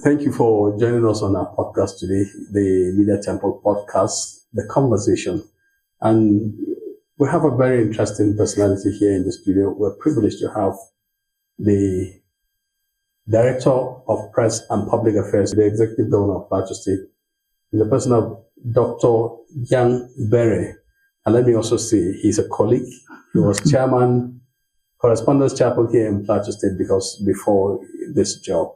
Thank you for joining us on our podcast today, the Media Temple podcast, The Conversation. And we have a very interesting personality here in the studio. We're privileged to have the Director of Press and Public Affairs, the Executive Governor of Plateau State, in the person of Dr. Yang Bere. And let me also say, he's a colleague. He was chairman, correspondence chapel here in Plateau State because before this job.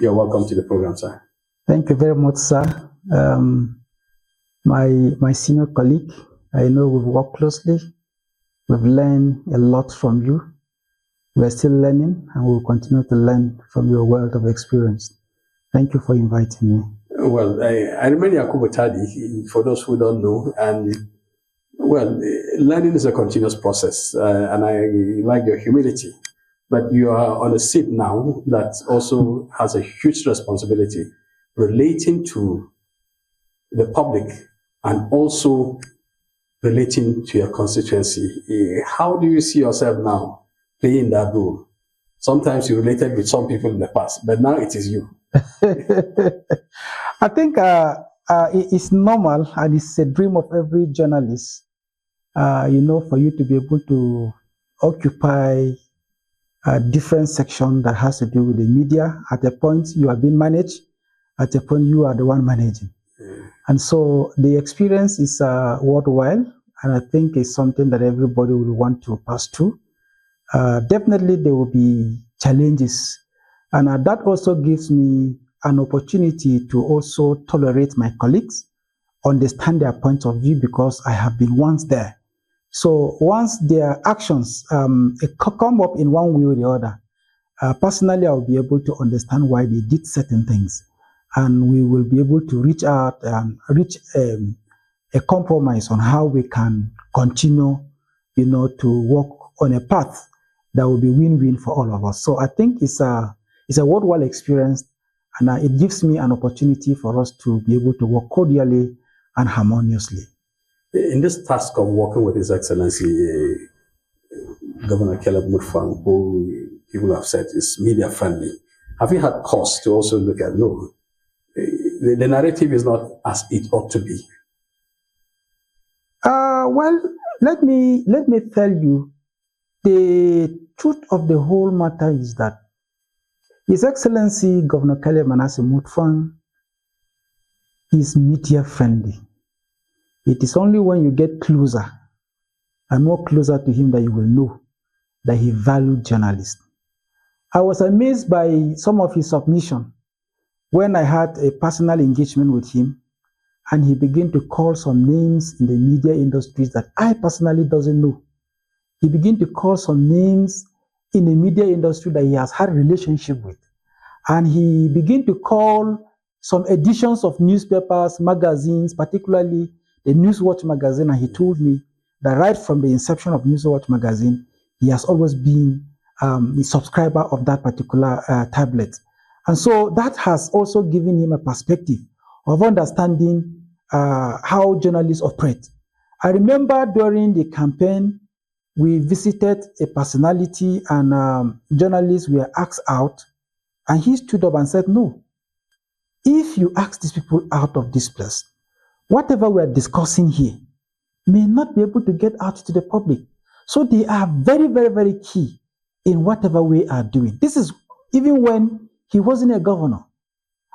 You're welcome to the program, sir. Thank you very much, sir. My senior colleague, I know we've worked closely. We've learned a lot from you. We're still learning, and we'll continue to learn from your wealth of experience. Thank you for inviting me. Well, I remember Yakubu Tadi, for those who don't know, and well, learning is a continuous process, and I like your humility. But you are on a seat now that also has a huge responsibility relating to the public and also relating to your constituency. How do you see yourself now playing that role? Sometimes you related with some people in the past, but now it is you. I think it's normal and it's a dream of every journalist, for you to be able to occupy a different section that has to do with the media. At a point you are being managed, at a point you are the one managing. And so the experience is worthwhile, and I think it's something that everybody will want to pass through. Definitely there will be challenges, and that also gives me an opportunity to also tolerate my colleagues, understand their point of view, because I have been once there. So once their actions come up in one way or the other, personally I will be able to understand why they did certain things, and we will be able to reach out and reach a compromise on how we can continue, to work on a path that will be win-win for all of us. So I think it's a worthwhile experience, and it gives me an opportunity for us to be able to work cordially and harmoniously. In this task of working with His Excellency, Governor Caleb Mutfwang, who people have said is media friendly, have you had cause to also look at, no, the narrative is not as it ought to be? Well, let me tell you, the truth of the whole matter is that His Excellency Governor Caleb Mutfwang is media friendly. It is only when you get closer and more closer to him that you will know that he valued journalists. I was amazed by some of his submission when I had a personal engagement with him, and he began to call some names in the media industries that I personally doesn't know. He began to call some names in the media industry that he has had a relationship with. And he began to call some editions of newspapers, magazines, particularly the Newswatch magazine, and he told me that right from the inception of Newswatch magazine, he has always been a subscriber of that particular tablet. And so that has also given him a perspective of understanding how journalists operate. I remember during the campaign, we visited a personality, and journalists were asked out, and he stood up and said, no, if you ask these people out of this place, whatever we are discussing here may not be able to get out to the public. So they are very, very, very key in whatever we are doing. This is even when he wasn't a governor.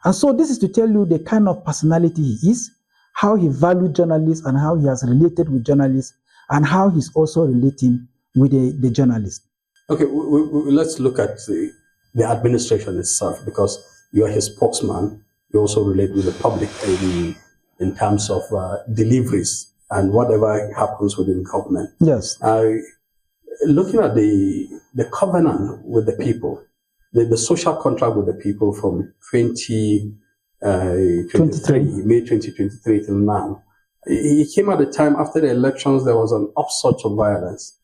And so this is to tell you the kind of personality he is, how he valued journalists, and how he has related with journalists, and how he's also relating with the journalists. Okay, let's look at the administration itself, because you are his spokesman. You also relate with the public in terms of deliveries and whatever happens within government. Yes. Looking at the covenant with the people, the social contract with the people from 2023, May 2023 till now, it came at a time after the elections. There was an upsurge of violence.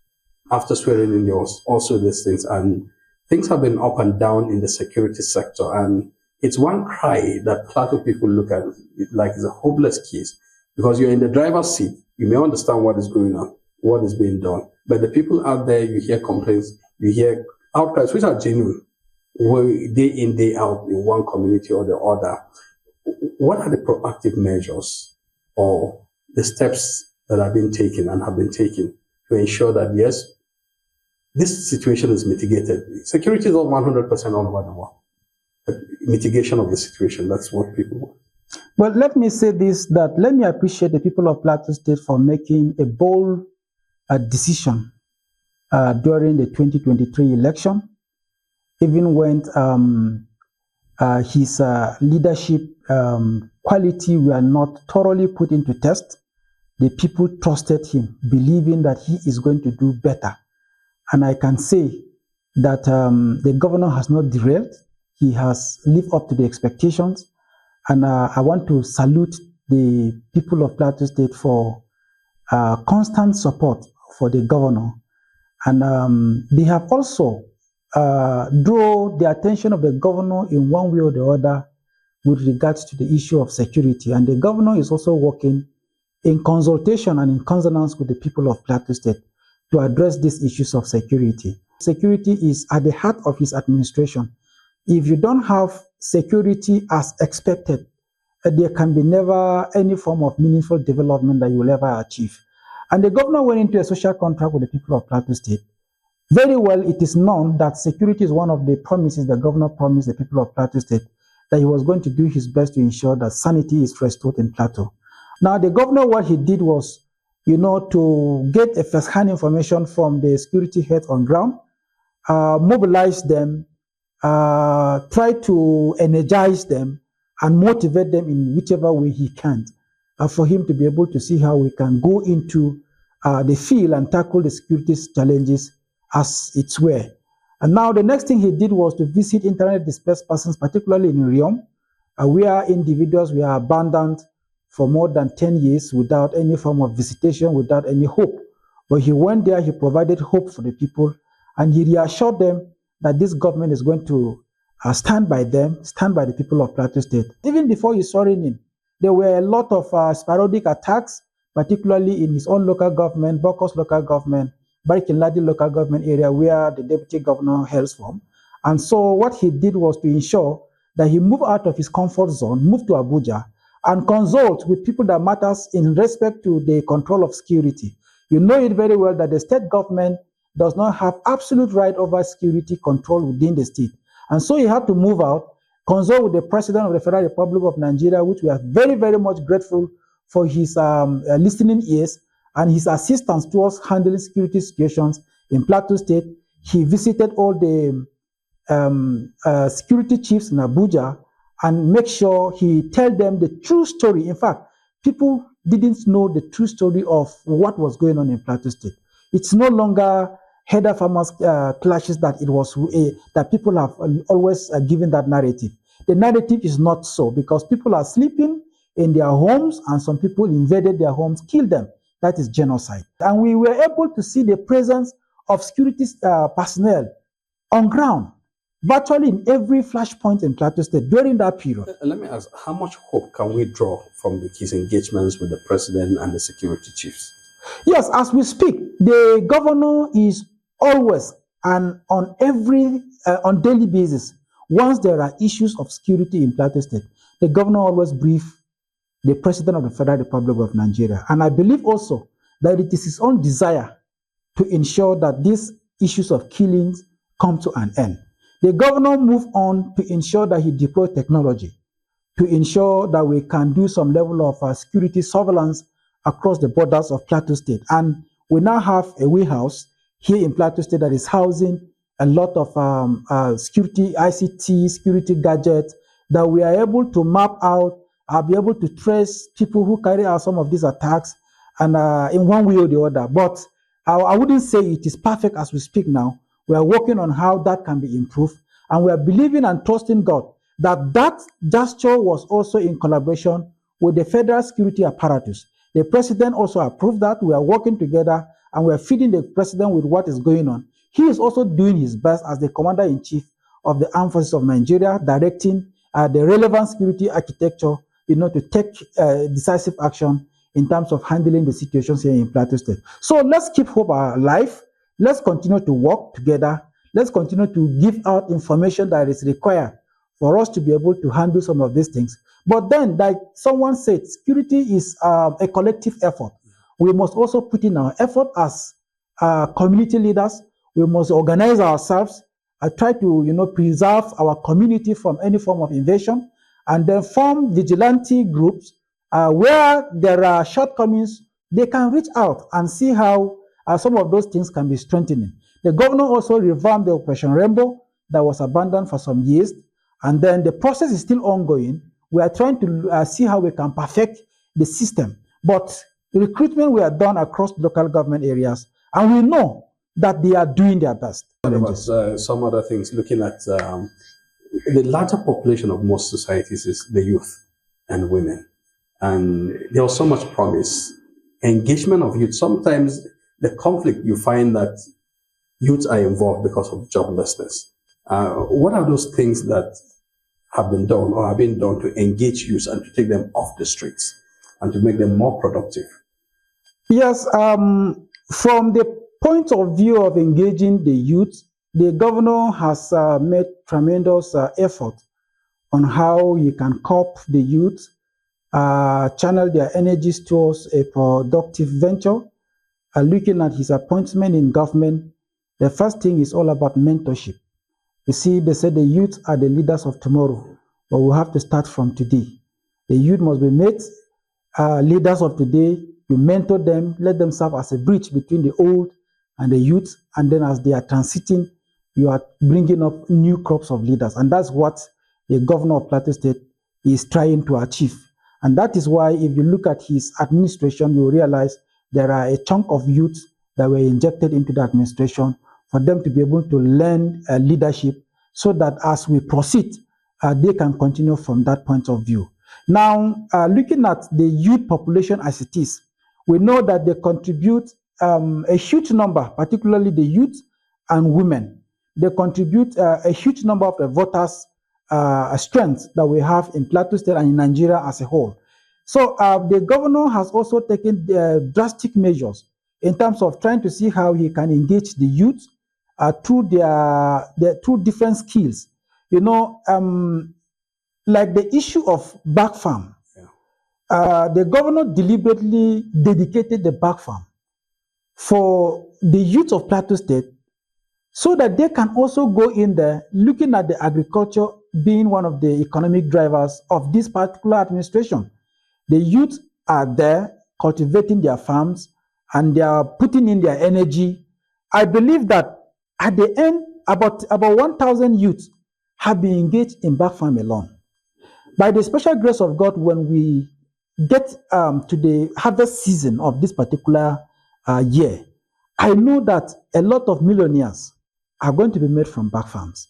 After swearing in, there was also these things, and things have been up and down in the security sector. And it's one cry that Plateau people look at it like it's a hopeless case, because you're in the driver's seat. You may understand what is going on, what is being done. But the people out there, you hear complaints, you hear outcries, which are genuine. day in, day out in one community or the other. What are the proactive measures or the steps that have been taken and have been taken to ensure that, yes, this situation is mitigated? Security is not 100% all over the world. But mitigation of the situation, that's what people want. Well, let me say this, that let me appreciate the people of Plateau State for making a bold decision during the 2023 election, even when his leadership quality were not thoroughly put into test. The people trusted him, believing that he is going to do better. And I can say that the governor has not derailed. He has lived up to the expectations. And I want to salute the people of Plateau State for constant support for the governor. And they have also draw the attention of the governor in one way or the other with regards to the issue of security. And the governor is also working in consultation and in consonance with the people of Plateau State to address these issues of security. Security is at the heart of his administration. If you don't have security as expected, there can be never any form of meaningful development that you will ever achieve. And the governor went into a social contract with the people of Plateau State. Very well, it is known that security is one of the promises the governor promised the people of Plateau State, that he was going to do his best to ensure that sanity is restored in Plateau. Now, the governor, what he did was, to get a first-hand information from the security heads on ground, mobilize them, try to energize them, and motivate them in whichever way he can, for him to be able to see how we can go into the field and tackle the security challenges as it were. And now the next thing he did was to visit internet displaced persons, particularly in Riom, where individuals were abandoned for more than 10 years without any form of visitation, without any hope. But he went there, he provided hope for the people, and he reassured them that this government is going to stand by them, stand by the people of Plateau State. Even before he saw in, there were a lot of sporadic attacks, particularly in his own local government, Bokos local government, Barikinladi local government area where the deputy governor hails from. And so what he did was to ensure that he moved out of his comfort zone, moved to Abuja, and consult with people that matters in respect to the control of security. You know it very well that the state government does not have absolute right over security control within the state. And so he had to move out, consult with the President of the Federal Republic of Nigeria, which we are very, very much grateful for his listening ears and his assistance towards handling security situations in Plateau State. He visited all the security chiefs in Abuja and make sure he tell them the true story. In fact, people didn't know the true story of what was going on in Plateau State. It's no longer header farmers clashes that it was that people have always given that narrative. The narrative is not so, because people are sleeping in their homes and some people invaded their homes, killed them. That is genocide. And we were able to see the presence of security personnel on ground, virtually in every flashpoint in Plateau State during that period. Let me ask, how much hope can we draw from his engagements with the president and the security chiefs? Yes, as we speak, the governor is always and on daily basis, once there are issues of security in Plateau State, the governor always briefs the President of the Federal Republic of Nigeria. And I believe also that it is his own desire to ensure that these issues of killings come to an end. The governor moved on to ensure that he deployed technology, to ensure that we can do some level of security surveillance across the borders of Plateau State. And we now have a warehouse here in Plateau State that is housing a lot of security, ICT, security gadgets that we are able to map out, be able to trace people who carry out some of these attacks, and in one way or the other. But I wouldn't say it is perfect as we speak now. We are working on how that can be improved, and we are believing and trusting God that that gesture was also in collaboration with the federal security apparatus. The president also approved that. We are working together, and we are feeding the president with what is going on. He is also doing his best as the commander-in-chief of the Armed Forces of Nigeria, directing the relevant security architecture, to take decisive action in terms of handling the situations here in Plateau State. So let's keep hope alive. Let's continue to work together. Let's continue to give out information that is required for us to be able to handle some of these things. But then, like someone said, security is a collective effort. We must also put in our effort as community leaders. We must organize ourselves, try to preserve our community from any form of invasion, and then form vigilante groups where there are shortcomings. They can reach out and see how some of those things can be strengthening. The governor also revamped the Operation Rainbow that was abandoned for some years, and then the process is still ongoing. We are trying to see how we can perfect the system, but recruitment we are done across local government areas, and we know that they are doing their best. What about some other things, looking at the larger population of most societies is the youth and women. And there was so much promise. Engagement of youth. Sometimes the conflict, you find that youth are involved because of joblessness. What are those things that have been done or have been done to engage youth and to take them off the streets and to make them more productive? Yes, from the point of view of engaging the youth, the governor has made tremendous effort on how you can cope the youth, channel their energies towards a productive venture. Looking at his appointment in government, the first thing is all about mentorship. You see, they say the youth are the leaders of tomorrow, but we have to start from today. The youth must be made leaders of today. You mentor them, let them serve as a bridge between the old and the youth, and then as they are transiting, you are bringing up new crops of leaders. And that's what the governor of Plateau State is trying to achieve. And that is why if you look at his administration, you realize there are a chunk of youth that were injected into the administration for them to be able to learn leadership so that as we proceed, they can continue from that point of view. Now, looking at the youth population as it is, we know that they contribute a huge number, particularly the youth and women. They contribute a huge number of the voters' strength that we have in Plateau State and in Nigeria as a whole. So the governor has also taken drastic measures in terms of trying to see how he can engage the youth through their through different skills. You know, like the issue of back farm. The governor deliberately dedicated the back farm for the youth of Plateau State so that they can also go in there looking at the agriculture being one of the economic drivers of this particular administration. The youth are there cultivating their farms and they are putting in their energy. I believe that at the end, about 1,000 youths have been engaged in back farm alone. By the special grace of God, when we get to the harvest season of this particular year, I know that a lot of millionaires are going to be made from back farms.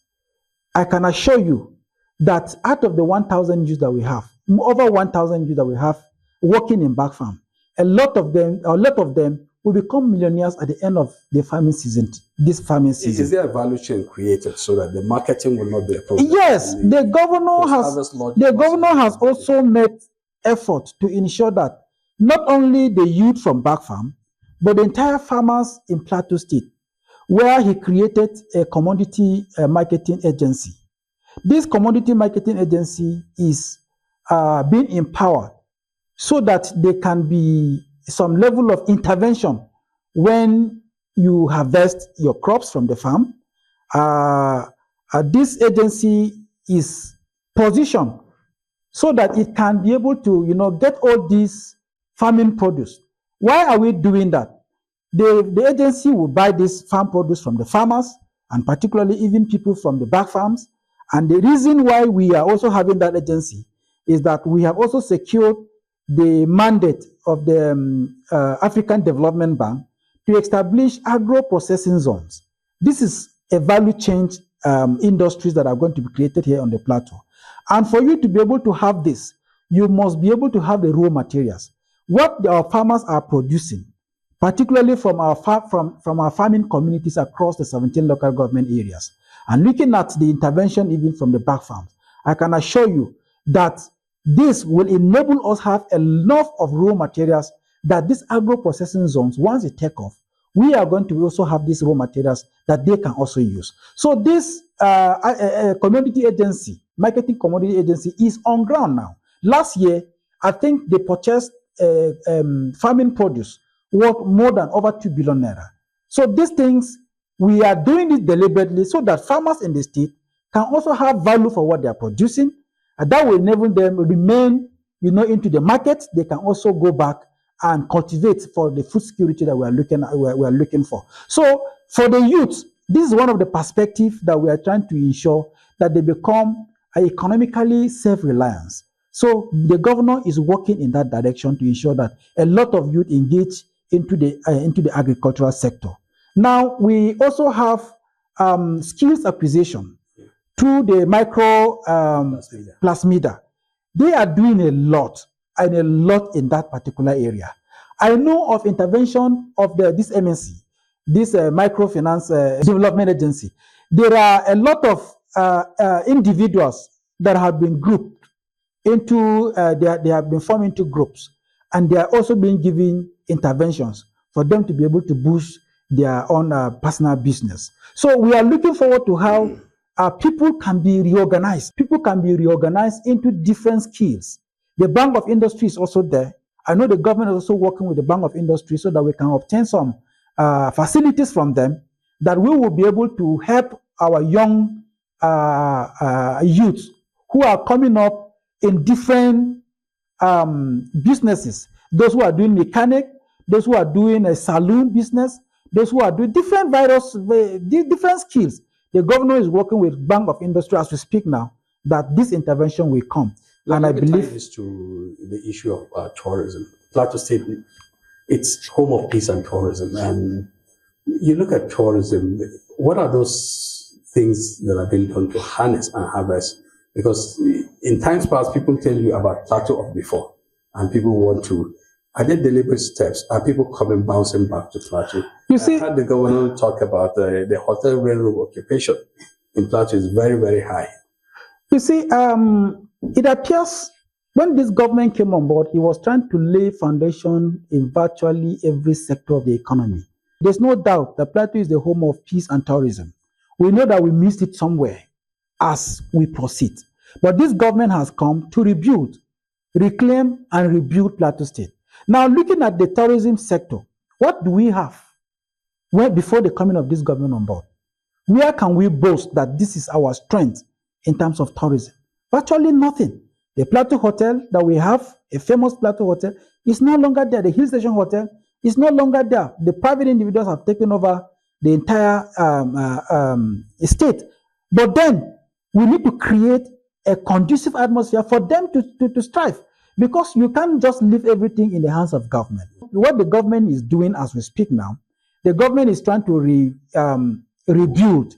I can assure you that out of the 1,000 youths that we have, over 1,000 youths that we have working in back farm, a lot of them will become millionaires at the end of the farming season, this farming season. Is there a value chain created so that the marketing will not be a problem? Yes, the governor has also made effort to ensure that not only the youth from back farm, but the entire farmers in Plateau State, where he created a commodity marketing agency. This commodity marketing agency is being empowered so that there can be some level of intervention when you harvest your crops from the farm. This agency is positioned so that it can be able to, get all these farming produce. Why are we doing that? The agency will buy this farm produce from the farmers, and particularly even people from the back farms. And the reason why we are also having that agency is that we have also secured the mandate of the African Development Bank to establish agro-processing zones. This is a value change industries that are going to be created here on the plateau. And for you to be able to have this, you must be able to have the raw materials. What our farmers are producing, particularly from our farming communities across the 17 local government areas, and looking at the intervention even from the back farms, I can assure you that this will enable us have enough of raw materials that these agro-processing zones, once they take off, we are going to also have these raw materials that they can also use. So this commodity agency, marketing commodity agency, is on ground now. Last year, I think they purchased farming produce worth more than over 2 billion naira. So these things, we are doing it deliberately so that farmers in the state can also have value for what they are producing, and that will enable them remain, into the market. They can also go back and cultivate for the food security that we are looking for. So for the youth, this is one of the perspectives that we are trying to ensure that they become economically self-reliant. So the governor is working in that direction to ensure that a lot of youth engage into the agricultural sector. Now we also have skills acquisition through the micro plasmida. They are doing a lot in that particular area. I know of intervention of this MNC, this microfinance development agency. There are a lot of individuals that have been grouped into, they have been formed into groups, and they are also being given interventions for them to be able to boost their own personal business. So we are looking forward to how people can be reorganized. People can be reorganized into different skills. The Bank of Industry is also there. I know the government is also working with the Bank of Industry so that we can obtain some facilities from them that we will be able to help our young youths who are coming up in different businesses. Those who are doing mechanic, those who are doing a saloon business, those who are doing different skills. The governor is working with Bank of Industry as we speak now that this intervention will come. And I believe this to the issue of tourism. Plateau State, it's home of peace and tourism. And you look at tourism, what are those things that are being done to harness and harvest? Because in times past, people tell you about Plateau of before, and people want to. Are there deliberate steps? Are people coming bouncing back to Plateau? You see, I heard the governor talk about the hotel railroad occupation in Plateau is very, very high. You see, it appears when this government came on board, it was trying to lay foundation in virtually every sector of the economy. There's no doubt that Plateau is the home of peace and tourism. We know that we missed it somewhere as we proceed. But this government has come to rebuild, reclaim, and rebuild Plateau State. Now, looking at the tourism sector, what do we have? Well, before the coming of this government on board, where can we boast that this is our strength in terms of tourism? Virtually nothing. The Plateau Hotel that we have, a famous Plateau Hotel, is no longer there. The Hill Station Hotel is no longer there. The private individuals have taken over the entire estate. But then, we need to create a conducive atmosphere for them to strive. Because you can't just leave everything in the hands of government. What the government is doing as we speak now, the government is trying to rebuild,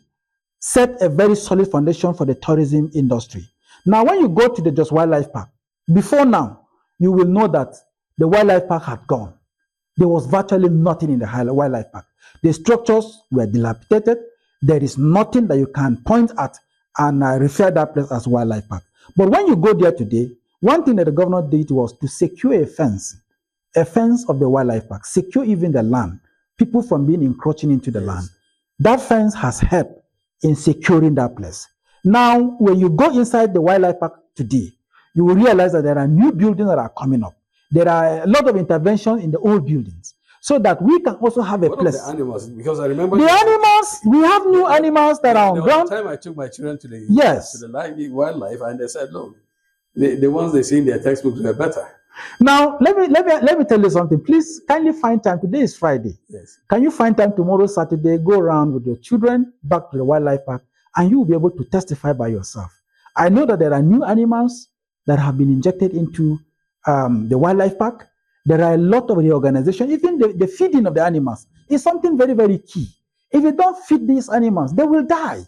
set a very solid foundation for the tourism industry. Now, when you go to the Just Wildlife Park, before now, you will know that the wildlife park had gone. There was virtually nothing in the wildlife park. The structures were dilapidated. There is nothing that you can point at and refer that place as wildlife park. But when you go there today, one thing that the governor did was to secure a fence of the wildlife park, secure even the land, people from being encroaching into the land. That fence has helped in securing that place. Now, when you go inside the wildlife park today, you will realize that there are new buildings that are coming up. There are a lot of interventions in the old buildings, so that we can also have a place. What of the animals? Because I remember the animals. We have new animals that are on ground. The time I took my children to the wildlife, and they said, "Look, the ones they see in their textbooks were better." Now, let me tell you something. Please kindly find time. Today is Friday. Yes. Can you find time tomorrow, Saturday? Go around with your children back to the wildlife park, and you will be able to testify by yourself. I know that there are new animals that have been injected into the wildlife park. There are a lot of reorganization. Even the feeding of the animals is something very, very key. If you don't feed these animals, they will die.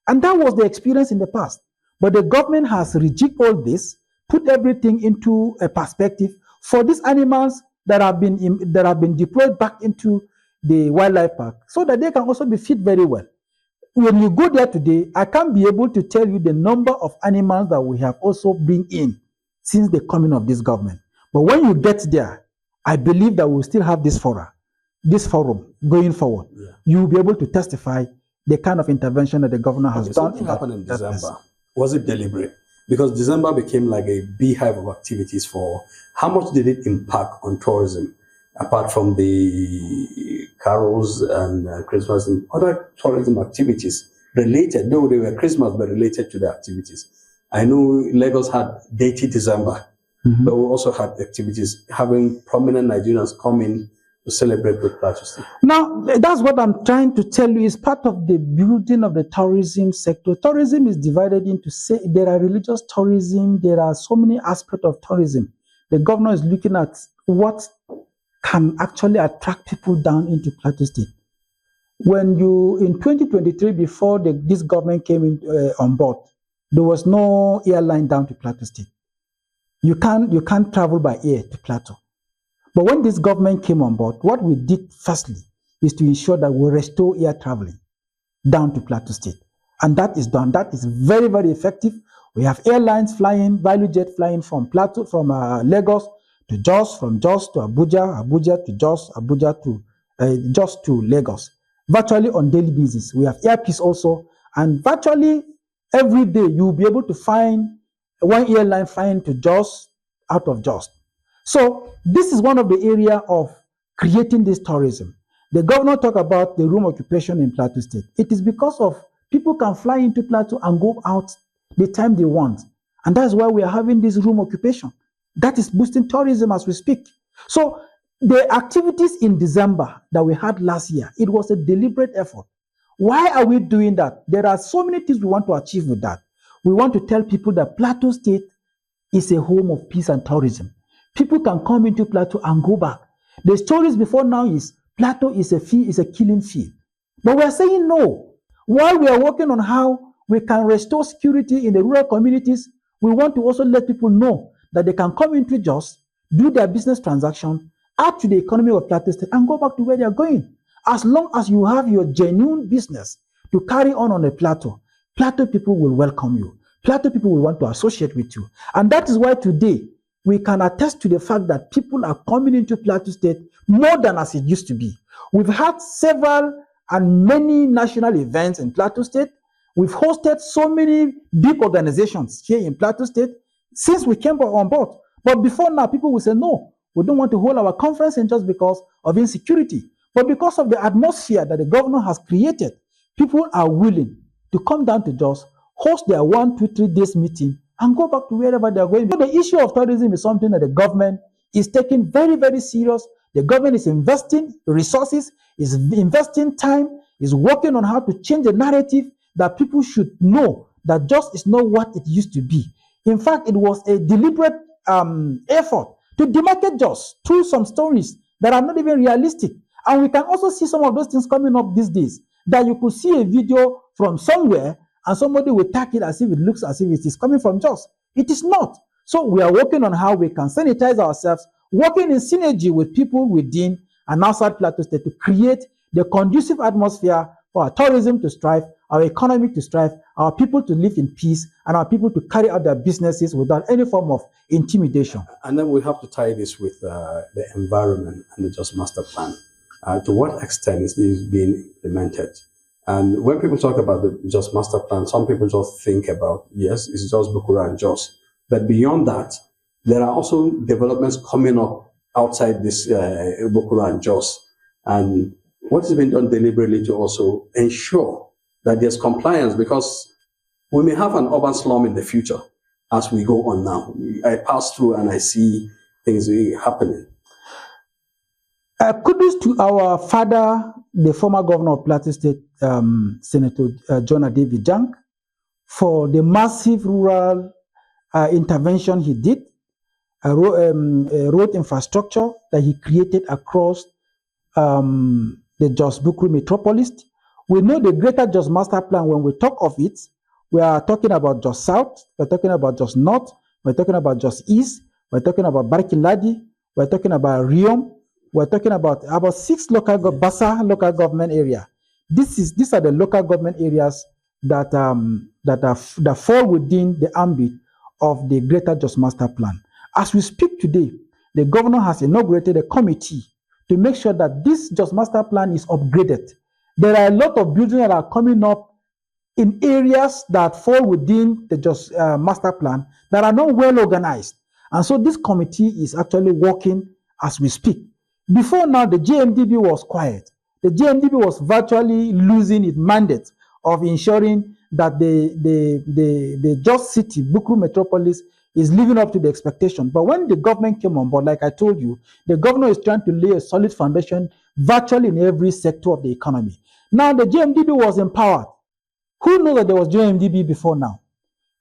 And that was the experience in the past. But the government has rejigged all this, put everything into a perspective for these animals that have been deployed back into the wildlife park, so that they can also be fed very well. When you go there today, I can't be able to tell you the number of animals that we have also bring in since the coming of this government. But when you get there, I believe that we'll still have this fora. this forum going forward, you'll be able to testify the kind of intervention that the governor has done. Something happened in December. Was it deliberate? Because December became like a beehive of activities for, how much did it impact on tourism, apart from the carols and Christmas and other tourism activities related, though they were Christmas, but related to the activities. I know Lagos had Deity December, but we also had activities having prominent Nigerians come in to celebrate with Plateau State. Now, that's what I'm trying to tell you is part of the building of the tourism sector. Tourism is divided into, there are religious tourism, there are so many aspects of tourism. The governor is looking at what can actually attract people down into Plateau State. When you, in 2023, before this government came on board, there was no airline down to Plateau State. You can't travel by air to Plateau. But when this government came on board, what we did firstly is to ensure that we restore air traveling down to Plateau State. And that is done. That is very, very effective. We have airlines flying, value jet flying from Plateau, from Lagos to Jos, from Jos to Abuja, Abuja to Jos, Abuja to Jos to Lagos. Virtually on daily basis. We have airpeace also. And virtually every day you'll be able to find one airline flying to Jos out of Jos. So this is one of the area of creating this tourism. The governor talked about the room occupation in Plateau State. It is because of people can fly into Plateau and go out the time they want. And that's why we are having this room occupation. That is boosting tourism as we speak. So the activities in December that we had last year, it was a deliberate effort. Why are we doing that? There are so many things we want to achieve with that. We want to tell people that Plateau State is a home of peace and tourism. People can come into Plateau and go back. The stories before now is Plateau is a killing field. But we are saying no. While we are working on how we can restore security in the rural communities, we want to also let people know that they can come into Jos, do their business transaction, add to the economy of Plateau State, and go back to where they are going. As long as you have your genuine business to carry on a plateau, Plateau people will welcome you. Plateau people will want to associate with you. And that is why today we can attest to the fact that people are coming into Plateau State more than as it used to be. We've had several and many national events in Plateau State. We've hosted so many big organizations here in Plateau State since we came on board. But before now, people will say, no, we don't want to hold our conference in just because of insecurity. But because of the atmosphere that the governor has created, people are willing to come down to Jos, host their 1, 2, 3 days meeting, and go back to wherever they are going. So the issue of tourism is something that the government is taking very, very serious. The government is investing resources, is investing time, is working on how to change the narrative that people should know that Jos is not what it used to be. In fact, it was a deliberate effort to demarcate Jos through some stories that are not even realistic. And we can also see some of those things coming up these days, that you could see a video from somewhere and somebody will tag it as if it looks as if it is coming from Jos. It is not. So we are working on how we can sanitize ourselves, working in synergy with people within and outside Plateau State to create the conducive atmosphere for our tourism to strive, our economy to strive, our people to live in peace, and our people to carry out their businesses without any form of intimidation. And then we have to tie this with the environment and the Just Master Plan. To what extent is this being implemented? And when people talk about the Just Master Plan, some people just think about, yes, it's just Bukura and Jos. But beyond that, there are also developments coming up outside this Bukura and Jos. And what has been done deliberately to also ensure that there's compliance, because we may have an urban slum in the future as we go on now. I pass through and I see things happening. Kudos to our father, the former governor of Plateau State, Senator Jonah David Jank, for the massive rural intervention he did, road infrastructure that he created across the Jos Bukuru metropolis. We know the greater Jos Master Plan. When we talk of it, we are talking about Jos South, we're talking about Jos North, we're talking about Jos East, we're talking about Barkiladi, we're talking about Riom, we're talking about 6 Bassa local government area. These are the local government areas that fall within the ambit of the greater Jos Master Plan. As we speak today, the governor has inaugurated a committee to make sure that this Just Master Plan is upgraded. There are a lot of buildings that are coming up in areas that fall within the Just Master Plan that are not well organized. And so this committee is actually working as we speak. Before now, the JMDB was quiet. The JMDB was virtually losing its mandate of ensuring that the Just City, Bukuru Metropolis, is living up to the expectation. But when the government came on board, like I told you, the governor is trying to lay a solid foundation virtually in every sector of the economy. Now the JMDB was empowered. Who knows that there was JMDB before now?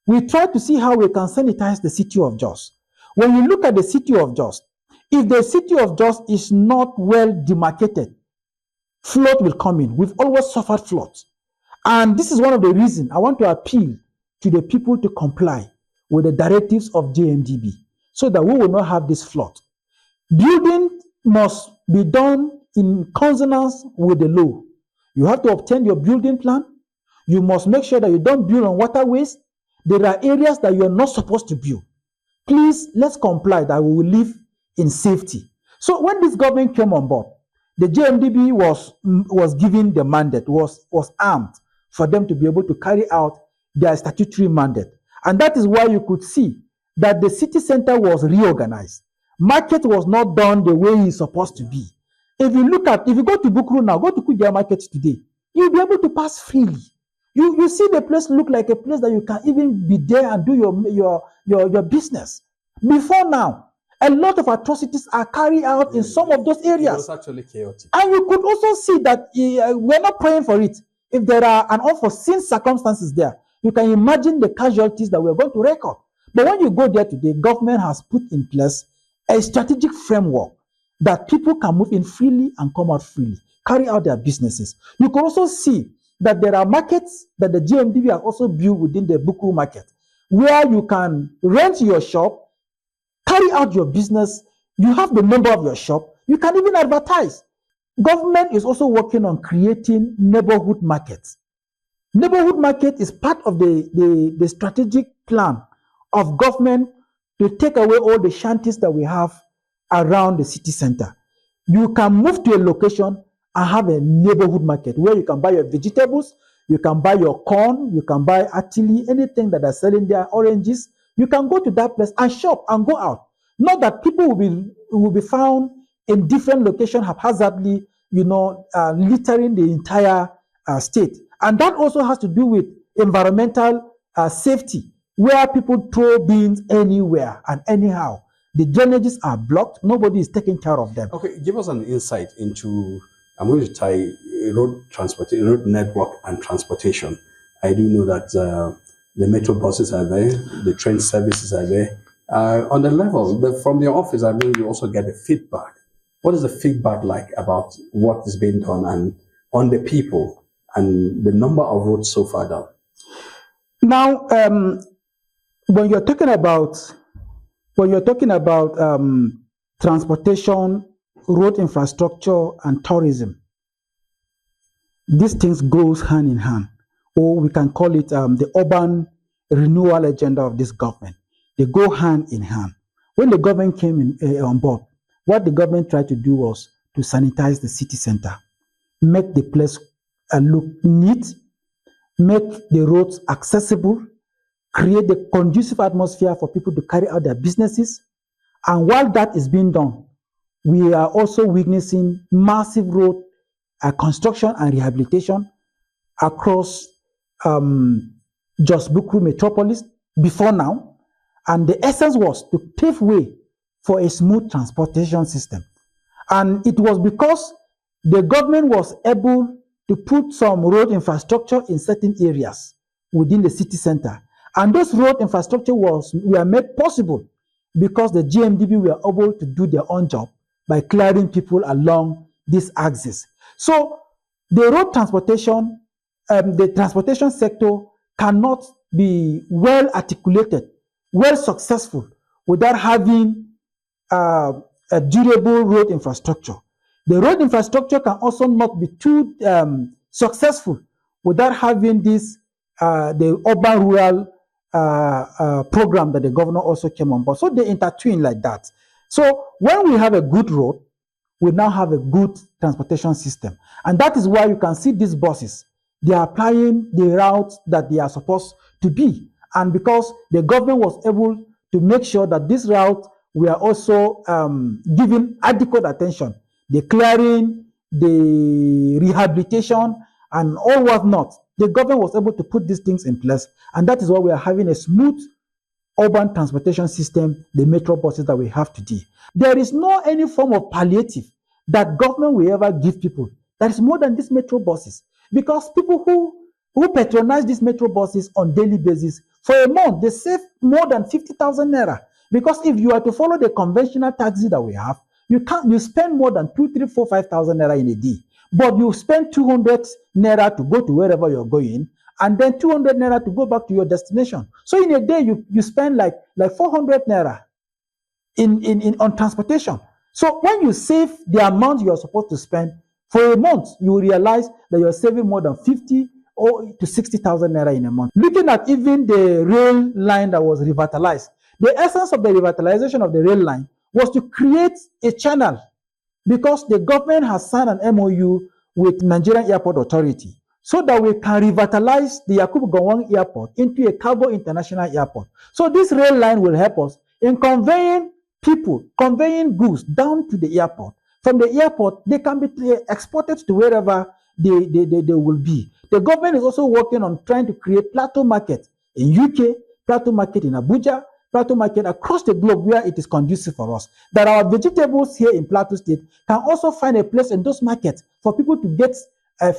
We tried to see how we can sanitize the city of Jos. When you look at the city of Jos, if the city of Jos is not well demarcated, flood will come in. We've always suffered floods. And this is one of the reasons I want to appeal to the people to comply with the directives of JMDB so that we will not have this flood. Building must be done in consonance with the law. You have to obtain your building plan. You must make sure that you don't build on waterways. There are areas that you are not supposed to build. Please, let's comply that we will live in safety. So when this government came on board, the JMDB was given the mandate, was armed for them to be able to carry out their statutory mandate. And that is why you could see that the city center was reorganized. Market was not done the way it's supposed to be. If you go to Bukuru now, go to Kujia Market today, you'll be able to pass freely. You see the place look like a place that you can even be there and do your business. Before now, a lot of atrocities are carried out in some of those areas. It was actually chaotic. And you could also see that we're not praying for it. If there are an unforeseen circumstances there, you can imagine the casualties that we're going to record. But when you go there today, government has put in place a strategic framework that people can move in freely and come out freely, carry out their businesses. You can also see that there are markets that the GMDB has also built within the Bukuru market, where you can rent your shop, carry out your business, you have the number of your shop, you can even advertise. Government is also working on creating neighborhood markets. Neighborhood market is part of the strategic plan of government to take away all the shanties that we have around the city center. You can move to a location and have a neighborhood market where you can buy your vegetables, you can buy your corn, you can buy artillery, anything that are selling there, oranges. You can go to that place and shop and go out. Not that people will be found in different locations haphazardly, littering the entire state. And that also has to do with environmental safety, where people throw bins anywhere and anyhow. The drainages are blocked. Nobody is taking care of them. Okay, give us an insight into, I'm going to tie road network and transportation. I do know that the metro buses are there, the train services are there. On the level, from your office, I mean, you also get the feedback. What is the feedback like about what is being done and on the people and the number of roads so far down? Now, when you're talking about transportation, road infrastructure, and tourism, these things goes hand in hand, or we can call it the urban renewal agenda of this government. They go hand in hand. When the government came on board, what the government tried to do was to sanitize the city center, make the place look neat, make the roads accessible, create the conducive atmosphere for people to carry out their businesses. And while that is being done, we are also witnessing massive road construction and rehabilitation across Jos Bukuru Metropolis before now. And the essence was to pave way for a smooth transportation system. And it was because the government was able to put some road infrastructure in certain areas within the city center. And those road infrastructure were made possible because the GMDB were able to do their own job by clearing people along this axis. So the road transportation, the transportation sector cannot be well articulated, well successful without having a durable road infrastructure. The road infrastructure can also not be too successful without having this the urban rural program that the governor also came on board. So they intertwine like that. So when we have a good road, we now have a good transportation system. And that is why you can see these buses. They are applying the routes that they are supposed to be. And because the government was able to make sure that this route we are also giving adequate attention, the clearing, the rehabilitation, and all whatnot. The government was able to put these things in place, and that is why we are having a smooth urban transportation system, the metro buses that we have today. There is no any form of palliative that government will ever give people that is more than these metro buses, because people who patronize these metro buses on daily basis, for a month, they save more than 50,000 naira. Because if you are to follow the conventional taxi that we have, you spend more than 2, 3, 4, 5,000 naira in a day. But you spend 200 naira to go to wherever you're going, and then 200 naira to go back to your destination. So in a day, you spend like 400 naira on transportation. So when you save the amount you are supposed to spend for a month, you will realize that you're saving more than 50 or to 60,000 naira in a month. Looking at even the rail line that was revitalized, the essence of the revitalization of the rail line was to create a channel, because the government has signed an MOU with Nigerian Airport Authority so that we can revitalize the Yakubu Gowon Airport into a cargo international airport. So this rail line will help us in conveying people, conveying goods down to the airport. From the airport, they can be exported to wherever they will be. The government is also working on trying to create Plateau market in UK, Plateau market in Abuja, Plateau market across the globe where it is conducive for us. That our vegetables here in Plateau State can also find a place in those markets for people to get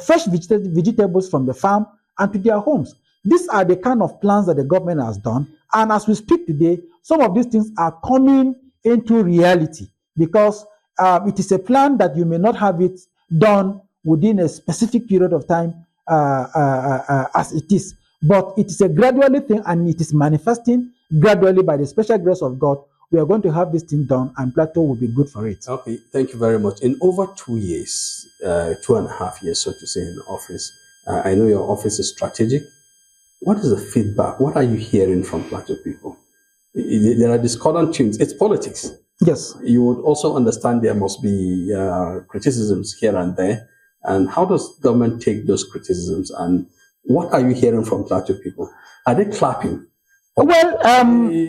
fresh vegetables from the farm and to their homes. These are the kind of plans that the government has done. And as we speak today, some of these things are coming into reality, because it is a plan that you may not have it done within a specific period of time as it is. But it is a gradual thing, and it is manifesting gradually by the special grace of God. We are going to have this thing done, and Plateau will be good for it. Okay, thank you very much. In over 2 years, 2.5 years, so to say, in office, I know your office is strategic. What is the feedback? What are you hearing from Plateau people? There are discordant tunes. It's politics. Yes. You would also understand there must be criticisms here and there. And how does government take those criticisms? And what are you hearing from Plateau people? Are they clapping? Well,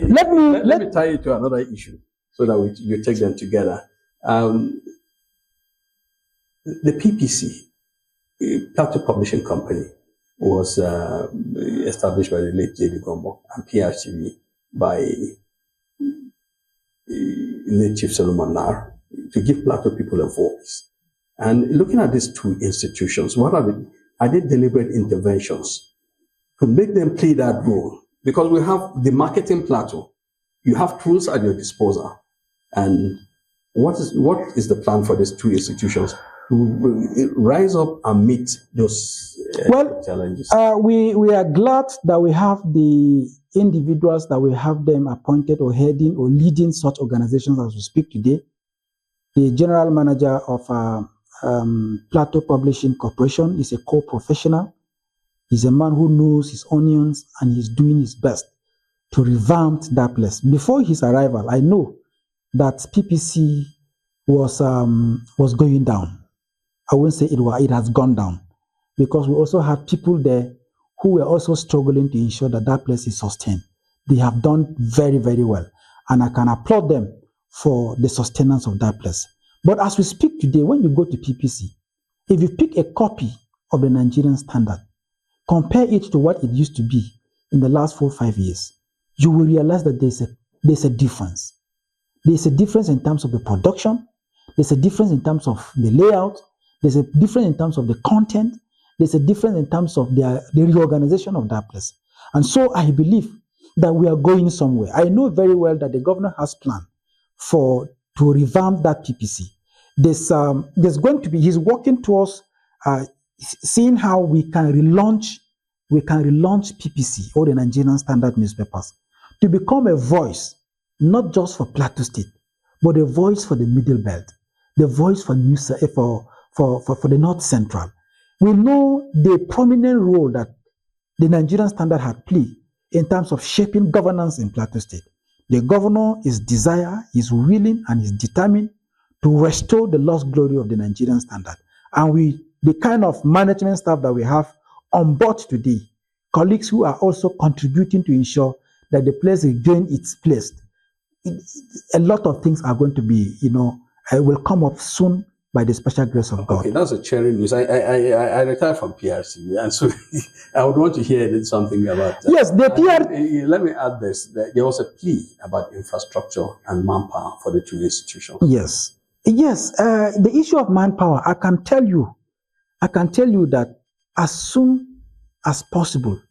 let me tie it to another issue so that you take them together. The PPC, Plateau Publishing Company, was established by the late J.D. Gombo, and PRTV by late Chief Solomon Nar, to give Plateau people a voice. And looking at these two institutions, what are they deliberate interventions to make them play that role? Because we have the marketing Plateau, you have tools at your disposal, and what is the plan for these two institutions to rise up and meet those challenges? We are glad that we have the individuals that we have them appointed or heading or leading such organizations as we speak today. The general manager of Plateau Publishing Corporation is a co-professional. He's a man who knows his onions, and he's doing his best to revamp that place. Before his arrival, I know that PPC was going down. I won't say it has gone down, because we also had people there who were also struggling to ensure that that place is sustained. They have done very, very well, and I can applaud them for the sustenance of that place. But as we speak today, when you go to PPC, if you pick a copy of the Nigerian standard, compare it to what it used to be in the last 4 or 5 years, you will realize that there's a difference. There's a difference in terms of the production. There's a difference in terms of the layout. There's a difference in terms of the content. There's a difference in terms of the reorganization of that place. And so I believe that we are going somewhere. I know very well that the governor has planned to revamp that PPC. There's going to be, he's working towards seeing how we can relaunch PPC, or the Nigerian standard newspapers, to become a voice, not just for Plateau State, but a voice for the Middle Belt, the voice for the North Central. We know the prominent role that the Nigerian standard had played in terms of shaping governance in Plateau State. The governor is willing and is determined to restore the lost glory of the Nigerian standard. And the kind of management staff that we have on board today, colleagues who are also contributing to ensure that the place regain its place. A lot of things are going to be, will come up soon by the special grace of God. Okay, that's a cheering news. I retired from PRC, and so I would want to hear something about that. Yes, the PRC. Let me add this: that there was a plea about infrastructure and manpower for the two institutions. Yes. The issue of manpower, I can tell you that as soon as possible,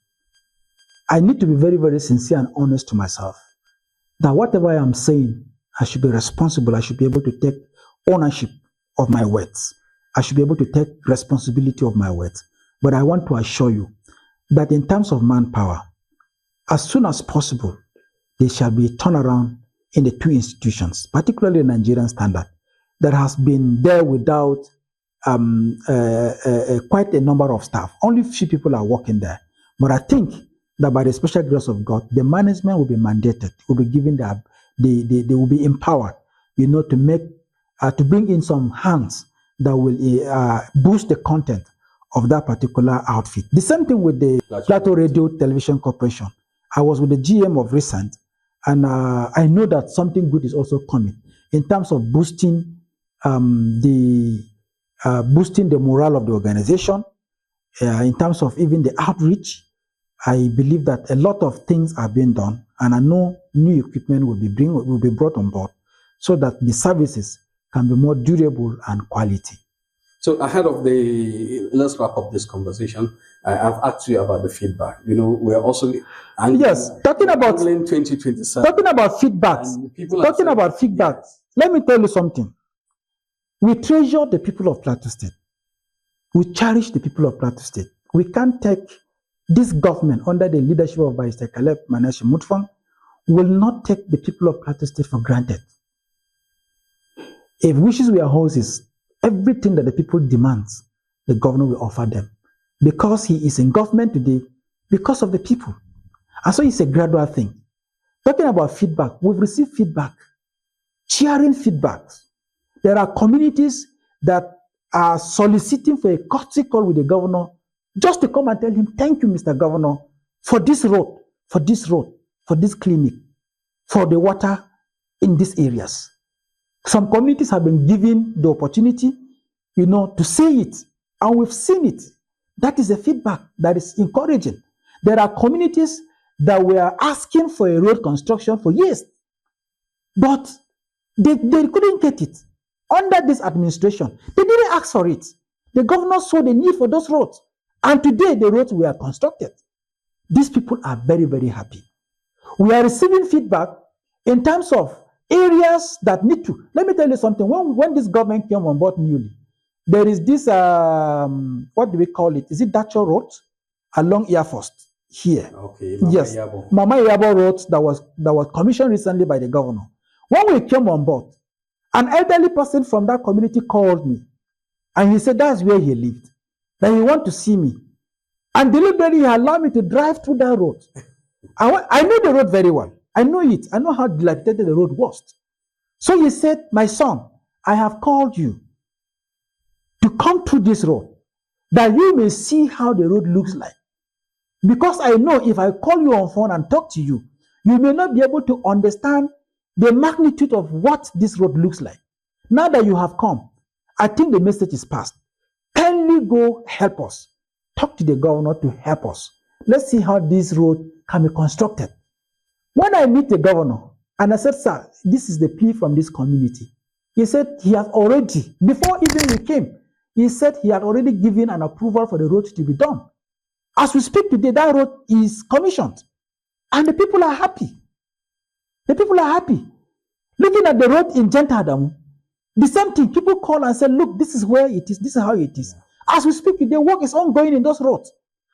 I need to be very, very sincere and honest to myself. That whatever I am saying, I should be responsible. I should be able to take ownership of my words. I should be able to take responsibility of my words. But I want to assure you that in terms of manpower, as soon as possible, there shall be a turnaround in the two institutions, particularly the Nigerian standard, that has been there without quite a number of staff. Only few people are working there. But I think that by the special grace of God, the management will be mandated, will be given they will be empowered, to make to bring in some hands that will boost the content of that particular outfit. The same thing with the Plateau Radio Television Corporation. I was with the GM of recent, and I know that something good is also coming in terms of boosting the morale of the organization, in terms of even the outreach. I believe that a lot of things are being done, and I know new equipment will be brought on board so that the services can be more durable and quality. So let's wrap up this conversation. I've asked you about the feedback. We're also talking about 2027. Talking about feedback. Yes. Let me tell you something. We treasure the people of Plateau State. We cherish the people of Plateau State. We can't take this government under the leadership of Mr. Caleb Manasseh Mutfwang will not take the people of Plateau State for granted. If wishes were horses, everything that the people demands, the governor will offer them. Because he is in government today, because of the people. And so it's a gradual thing. Talking about feedback, we've received feedback, sharing feedbacks. There are communities that are soliciting for a courtesy call with the governor just to come and tell him, thank you, Mr. Governor, for this road, for this clinic, for the water in these areas. Some communities have been given the opportunity, to say it, and we've seen it. That is a feedback that is encouraging. There are communities that were asking for a road construction for years, but they couldn't get it. Under this administration, they didn't ask for it. The governor saw the need for those roads, and today the roads were constructed. These people are very, very happy. We are receiving feedback in terms of areas that need to. Let me tell you something. When this government came on board newly, there is this, what do we call it? Is it Dacho Road along Air Force here? Okay. Mama Yabo Road that was commissioned recently by the governor. When we came on board, an elderly person from that community called me, and he said that's where he lived, that he wanted to see me. And deliberately he allowed me to drive through that road. I know the road very well. I know it. I know how dilapidated the road was. So he said, my son, I have called you to come through this road, that you may see how the road looks like. Because I know if I call you on phone and talk to you, you may not be able to understand the magnitude of what this road looks like. Now that you have come, I think the message is passed. Kindly go help us. Talk to the governor to help us. Let's see how this road can be constructed. When I meet the governor, and I said, sir, this is the plea from this community. He said he has already, before even we came, he said he had already given an approval for the road to be done. As we speak today, that road is commissioned. And the people are happy. The people are happy. Looking at the road in Gentadam, the same thing, people call and say, look, this is where it is, this is how it is. As we speak, the work is ongoing in those roads.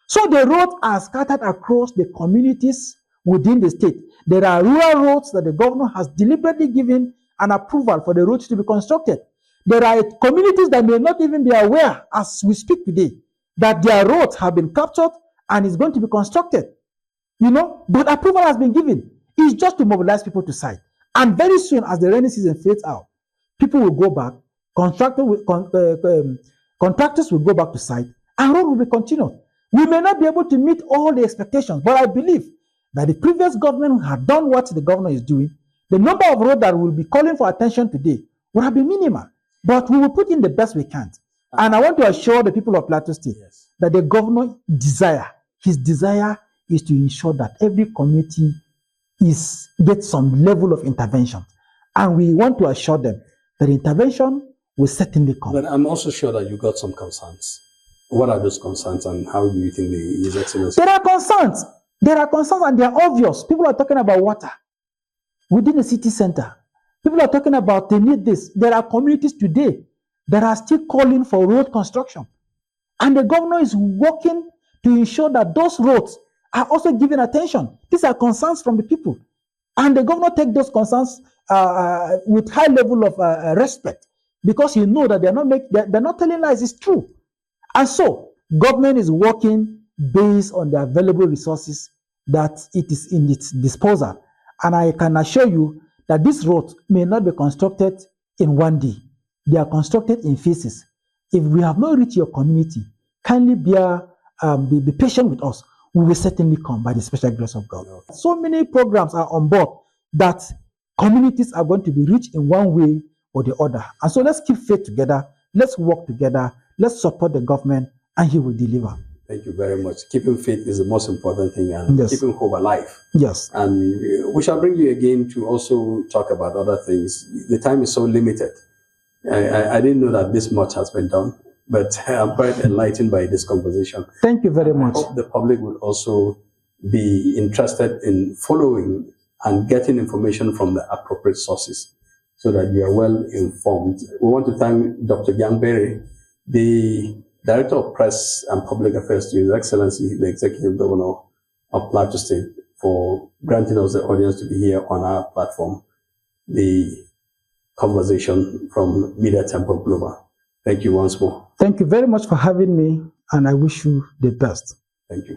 So the roads are scattered across the communities within the state. There are rural roads that the governor has deliberately given an approval for the roads to be constructed. There are communities that may not even be aware, as we speak today, that their roads have been captured and is going to be constructed. But approval has been given. It's just to mobilize people to site. And very soon, as the rainy season fades out, people will go back, contractors will go back to site, and road will be continued. We may not be able to meet all the expectations, but I believe that the previous government had done what the governor is doing. The number of roads that will be calling for attention today would have been minimal, but we will put in the best we can. And I want to assure the people of Plateau State that the governor his desire is to ensure that every community gets some level of intervention. And we want to assure them that intervention will certainly come. But I'm also sure that you got some concerns. What are those concerns, and how do you think His Excellency? There are concerns. There are concerns, and they are obvious. People are talking about water within the city center. People are talking about they need this. There are communities today that are still calling for road construction. And the governor is working to ensure that those roads are also given attention. These are concerns from the people. And the governor takes those concerns with high level of respect, because he knows that they're not telling lies, it's true. And so, government is working based on the available resources that it is in its disposal. And I can assure you that these roads may not be constructed in one day. They are constructed in phases. If we have not reached your community, kindly be patient with us. We will certainly come by the special grace of God. So many programs are on board that communities are going to be reached in one way or the other. And so let's keep faith together. Let's work together. Let's support the government, and he will deliver. Thank you very much. Keeping faith is the most important thing, and keeping hope alive. Yes. And we shall bring you again to also talk about other things. The time is so limited. I didn't know that this much has been done, but I'm quite enlightened by this conversation. Thank you very much. I hope the public will also be interested in following and getting information from the appropriate sources so that you are well informed. We want to thank Dr. Gyang, the Director of Press and Public Affairs to His Excellency, the Executive Governor of Plateau State, for granting us the audience to be here on our platform, the conversation from Media Temple Global. Thank you once more. Thank you very much for having me, and I wish you the best. Thank you.